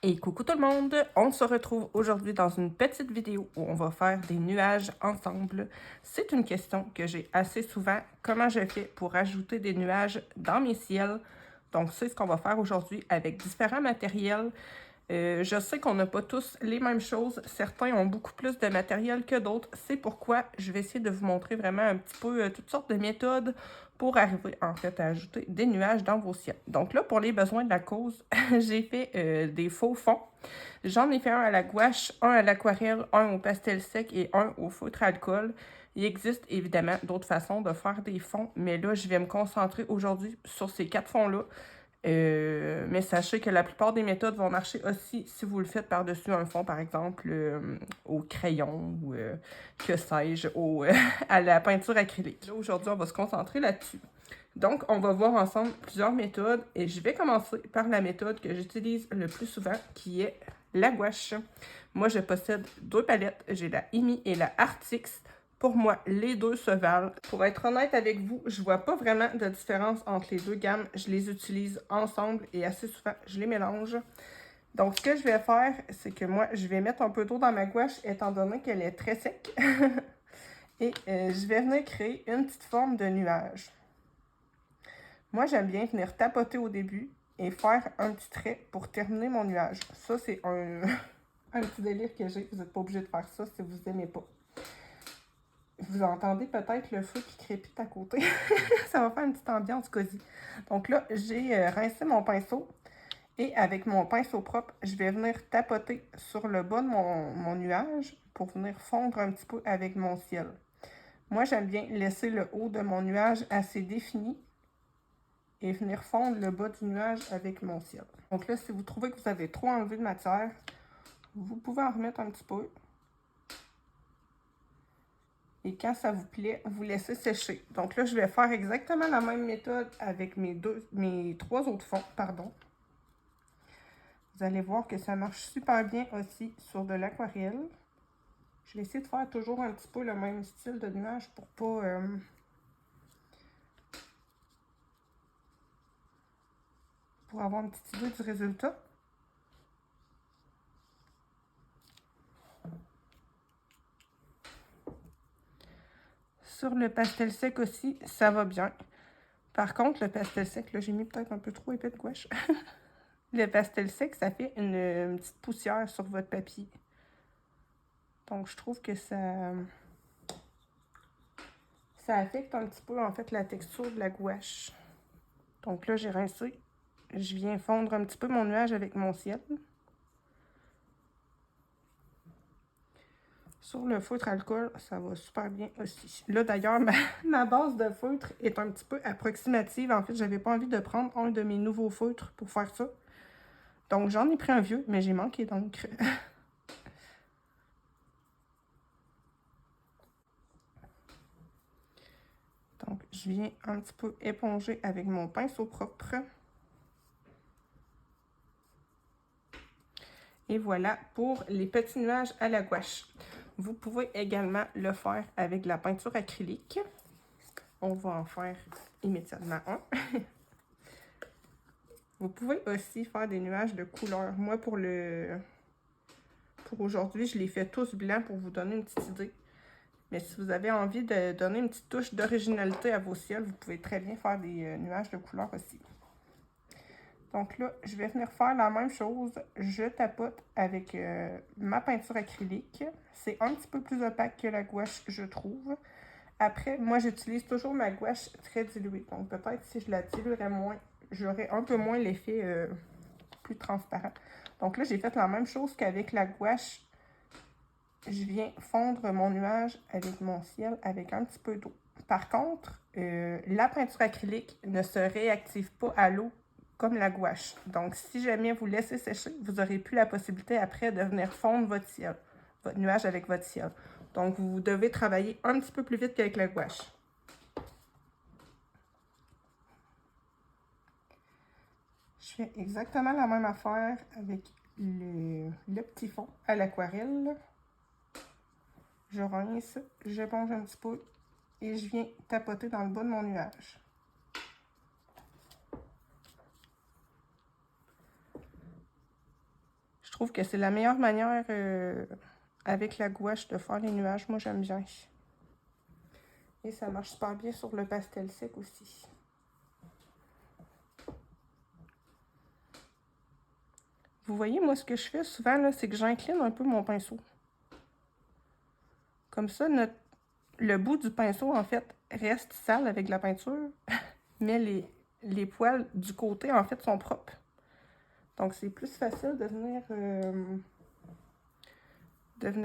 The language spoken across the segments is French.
Et coucou tout le monde, on se retrouve aujourd'hui dans une petite vidéo où on va faire des nuages ensemble. C'est une question que j'ai assez souvent, comment je fais pour ajouter des nuages dans mes ciels. Donc c'est ce qu'on va faire aujourd'hui avec différents matériels. Je sais qu'on n'a pas tous les mêmes choses, certains ont beaucoup plus de matériel que d'autres, c'est pourquoi je vais essayer de vous montrer vraiment un petit peu toutes sortes de méthodes pour arriver en fait à ajouter des nuages dans vos ciels. Donc là, pour les besoins de la cause, j'ai fait des faux fonds. J'en ai fait un à la gouache, un à l'aquarelle, un au pastel sec et un au feutre alcool. Il existe évidemment d'autres façons de faire des fonds, mais là, je vais me concentrer aujourd'hui sur ces 4 fonds-là. Mais sachez que la plupart des méthodes vont marcher aussi si vous le faites par-dessus un fond, par exemple, au crayon ou que sais-je, à la peinture acrylique. Là, aujourd'hui, on va se concentrer là-dessus. Donc, on va voir ensemble plusieurs méthodes et je vais commencer par la méthode que j'utilise le plus souvent, qui est la gouache. Moi, je possède 2 palettes. J'ai la IMI et la Artix. Pour moi, les deux se valent. Pour être honnête avec vous, je vois pas vraiment de différence entre les deux gammes. Je les utilise ensemble et assez souvent, je les mélange. Donc, ce que je vais faire, c'est que moi, je vais mettre un peu d'eau dans ma gouache, étant donné qu'elle est très sec. Et je vais venir créer une petite forme de nuage. Moi, j'aime bien venir tapoter au début et faire un petit trait pour terminer mon nuage. Ça, c'est un petit délire que j'ai. Vous n'êtes pas obligé de faire ça si vous n'aimez pas. Vous entendez peut-être le feu qui crépite à côté. Ça va faire une petite ambiance cosy. Donc là, j'ai rincé mon pinceau. Et avec mon pinceau propre, je vais venir tapoter sur le bas de mon nuage pour venir fondre un petit peu avec mon ciel. Moi, j'aime bien laisser le haut de mon nuage assez défini et venir fondre le bas du nuage avec mon ciel. Donc là, si vous trouvez que vous avez trop enlevé de matière, vous pouvez en remettre un petit peu. Et quand ça vous plaît, vous laissez sécher. Donc là, je vais faire exactement la même méthode avec mes 3 autres fonds, pardon. Vous allez voir que ça marche super bien aussi sur de l'aquarelle. Je vais essayer de faire toujours un petit peu le même style de nuage pour pas... pour avoir une petite idée du résultat. Sur le pastel sec aussi, ça va bien. Par contre, le pastel sec, là, j'ai mis peut-être un peu trop épais de gouache. Le pastel sec, ça fait une petite poussière sur votre papier. Donc, je trouve que ça affecte un petit peu, en fait, la texture de la gouache. Donc là, j'ai rincé. Je viens fondre un petit peu mon nuage avec mon ciel. Sur le feutre alcool, ça va super bien aussi. Là, d'ailleurs, ma base de feutre est un petit peu approximative. En fait, j'avais pas envie de prendre un de mes nouveaux feutres pour faire ça. Donc, j'en ai pris un vieux, mais j'ai manqué d'encre. Donc, je viens un petit peu éponger avec mon pinceau propre. Et voilà pour les petits nuages à la gouache. Vous pouvez également le faire avec de la peinture acrylique. On va en faire immédiatement un. Vous pouvez aussi faire des nuages de couleur. Moi, pour aujourd'hui, je les fais tous blancs pour vous donner une petite idée. Mais si vous avez envie de donner une petite touche d'originalité à vos ciels, vous pouvez très bien faire des nuages de couleur aussi. Donc là, je vais venir faire la même chose. Je tapote avec ma peinture acrylique. C'est un petit peu plus opaque que la gouache, je trouve. Après, moi, j'utilise toujours ma gouache très diluée. Donc peut-être si je la diluerais moins, j'aurais un peu moins l'effet plus transparent. Donc là, j'ai fait la même chose qu'avec la gouache. Je viens fondre mon nuage avec mon ciel avec un petit peu d'eau. Par contre, la peinture acrylique ne se réactive pas à l'eau comme la gouache. Donc, si jamais vous laissez sécher, vous aurez plus la possibilité après de venir fondre votre ciel, votre nuage avec votre ciel. Donc, vous devez travailler un petit peu plus vite qu'avec la gouache. Je fais exactement la même affaire avec le petit fond à l'aquarelle. Je rince, j'éponge un petit peu et je viens tapoter dans le bas de mon nuage. trouve que c'est la meilleure manière avec la gouache de faire les nuages. Moi, j'aime bien. Et ça marche super bien sur le pastel sec aussi. Vous voyez, moi, ce que je fais souvent, là, c'est que j'incline un peu mon pinceau. Comme ça, le bout du pinceau, en fait, reste sale avec la peinture, mais les poils du côté, en fait, sont propres. Donc, c'est plus facile de venir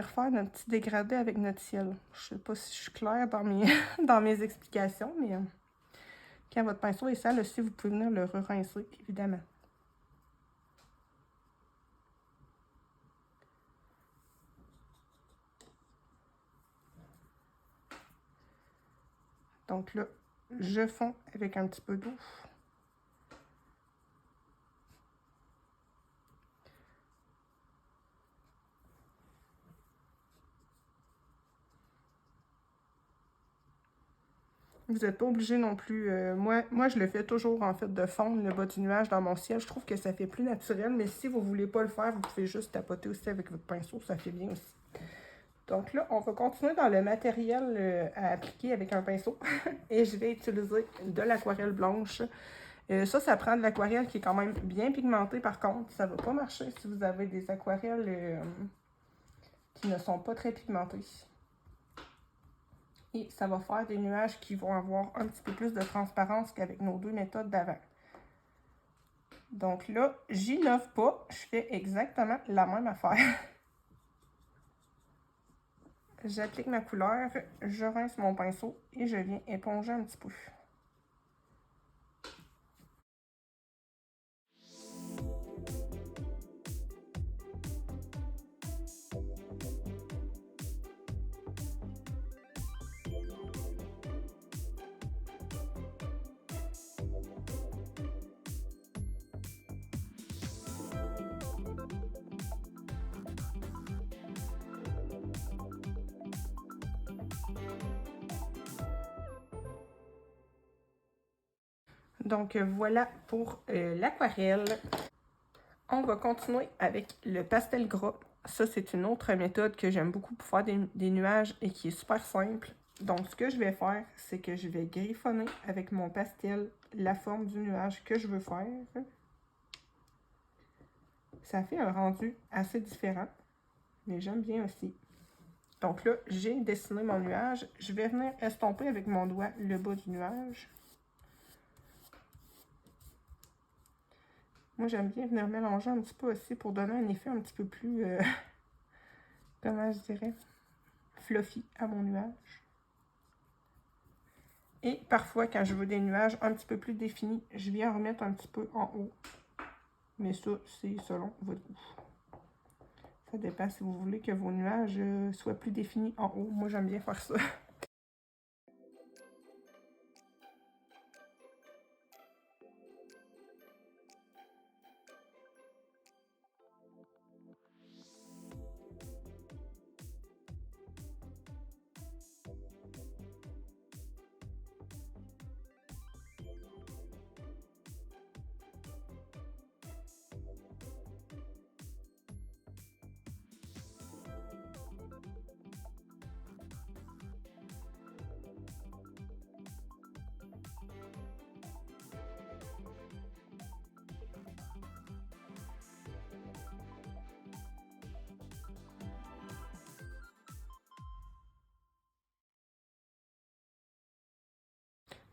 faire notre petit dégradé avec notre ciel. Je sais pas si je suis claire dans mes, dans mes explications, mais quand votre pinceau est sale aussi, vous pouvez venir le rincer, évidemment. Donc là, je fonds avec un petit peu d'eau. Vous n'êtes pas obligé non plus. Moi, je le fais toujours, en fait, de fondre le bas du nuage dans mon ciel. Je trouve que ça fait plus naturel, mais si vous ne voulez pas le faire, vous pouvez juste tapoter aussi avec votre pinceau. Ça fait bien aussi. Donc là, on va continuer dans le matériel à appliquer avec un pinceau. Et je vais utiliser de l'aquarelle blanche. Ça prend de l'aquarelle qui est quand même bien pigmentée. Par contre, ça ne va pas marcher si vous avez des aquarelles qui ne sont pas très pigmentées. Et ça va faire des nuages qui vont avoir un petit peu plus de transparence qu'avec nos deux méthodes d'avant. Donc là, j'innove pas, je fais exactement la même affaire. J'applique ma couleur, je rince mon pinceau et je viens éponger un petit peu. Donc voilà pour l'aquarelle. On va continuer avec le pastel gras. Ça, c'est une autre méthode que j'aime beaucoup pour faire des nuages et qui est super simple. Donc, ce que je vais faire, c'est que je vais griffonner avec mon pastel la forme du nuage que je veux faire. Ça fait un rendu assez différent, mais j'aime bien aussi. Donc là, j'ai dessiné mon nuage. Je vais venir estomper avec mon doigt le bas du nuage. Moi, j'aime bien venir mélanger un petit peu aussi pour donner un effet un petit peu plus, comment je dirais, fluffy à mon nuage. Et parfois, quand je veux des nuages un petit peu plus définis, je viens en remettre un petit peu en haut. Mais ça, c'est selon votre goût. Ça dépend si vous voulez que vos nuages soient plus définis en haut. Moi, j'aime bien faire ça.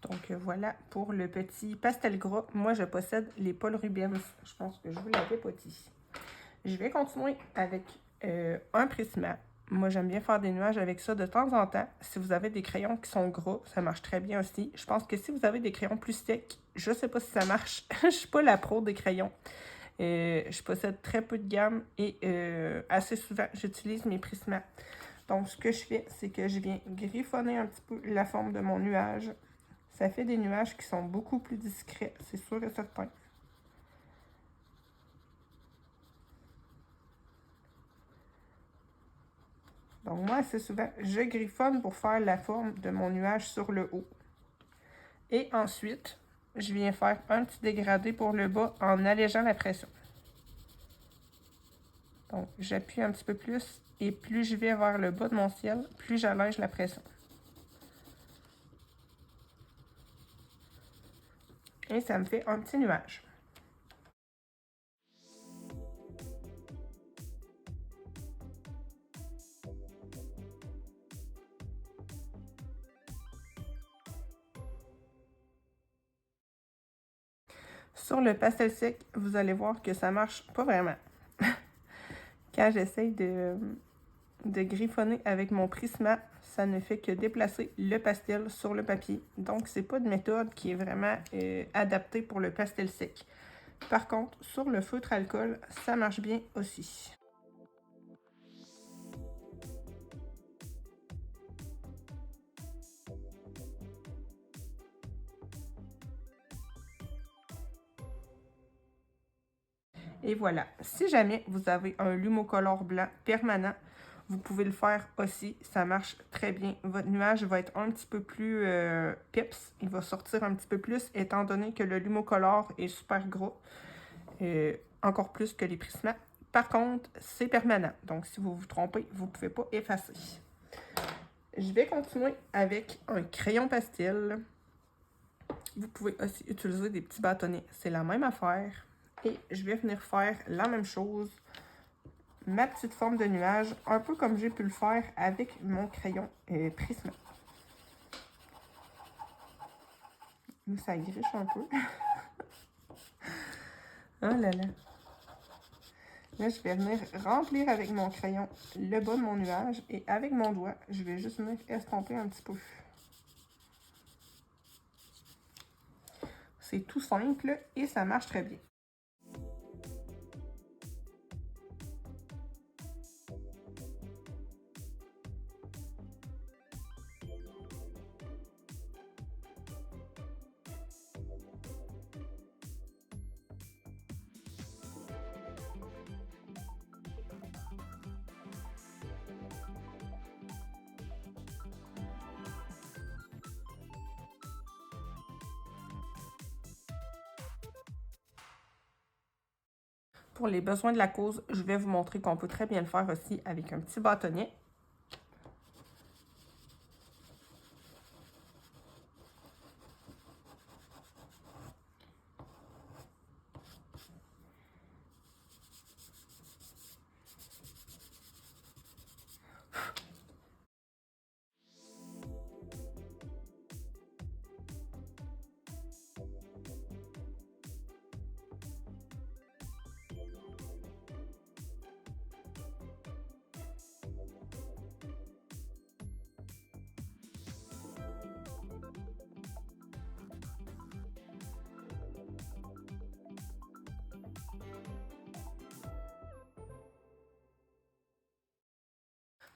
Donc voilà pour le petit pastel gras. Moi, je possède les Paul Rubens. Je pense que je vous l'avais pas dit. Je vais continuer avec un Prisma. Moi, j'aime bien faire des nuages avec ça de temps en temps. Si vous avez des crayons qui sont gras, ça marche très bien aussi. Je pense que si vous avez des crayons plus secs, je sais pas si ça marche. Je suis pas la pro des crayons. Je possède très peu de gamme et assez souvent, j'utilise mes Prismas. Donc, ce que je fais, c'est que je viens griffonner un petit peu la forme de mon nuage. Ça fait des nuages qui sont beaucoup plus discrets, c'est sûr et certain. Donc moi, assez souvent, je griffonne pour faire la forme de mon nuage sur le haut. Et ensuite, je viens faire un petit dégradé pour le bas en allégeant la pression. Donc, j'appuie un petit peu plus et plus je vais vers le bas de mon ciel, plus j'allège la pression. Et ça me fait un petit nuage. Sur le pastel sec, vous allez voir que ça marche pas vraiment. Quand j'essaye de griffonner avec mon Prisma, ça ne fait que déplacer le pastel sur le papier. Donc, c'est pas une méthode qui est vraiment adaptée pour le pastel sec. Par contre, sur le feutre alcool, ça marche bien aussi. Et voilà, si jamais vous avez un Lumocolor blanc permanent, vous pouvez le faire aussi, ça marche très bien. Votre nuage va être un petit peu plus pips, il va sortir un petit peu plus étant donné que le Lumocolor est super gros, encore plus que les Prisma. Par contre, c'est permanent, donc si vous vous trompez, vous ne pouvez pas effacer. Je vais continuer avec un crayon pastel. Vous pouvez aussi utiliser des petits bâtonnets, c'est la même affaire. Et je vais venir faire la même chose, ma petite forme de nuage, un peu comme j'ai pu le faire avec mon crayon Prisma. Ça griche un peu. Oh là là. Là, je vais venir remplir avec mon crayon le bas de mon nuage et avec mon doigt, je vais juste venir estomper un petit peu. C'est tout simple et ça marche très bien. Pour les besoins de la cause, je vais vous montrer qu'on peut très bien le faire aussi avec un petit bâtonnet.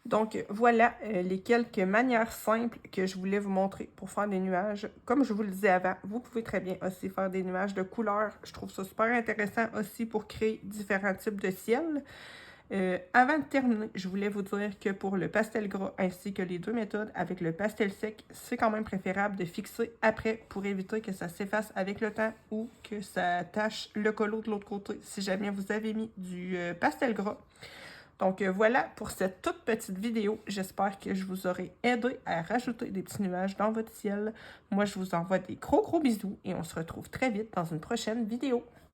Donc, voilà les quelques manières simples que je voulais vous montrer pour faire des nuages. Comme je vous le disais avant, vous pouvez très bien aussi faire des nuages de couleurs. Je trouve ça super intéressant aussi pour créer différents types de ciel. Avant de terminer, je voulais vous dire que pour le pastel gras ainsi que les deux méthodes avec le pastel sec, c'est quand même préférable de fixer après pour éviter que ça s'efface avec le temps ou que ça tache le colo de l'autre côté si jamais vous avez mis du pastel gras. Donc voilà pour cette toute petite vidéo. J'espère que je vous aurai aidé à rajouter des petits nuages dans votre ciel. Moi, je vous envoie des gros bisous et on se retrouve très vite dans une prochaine vidéo.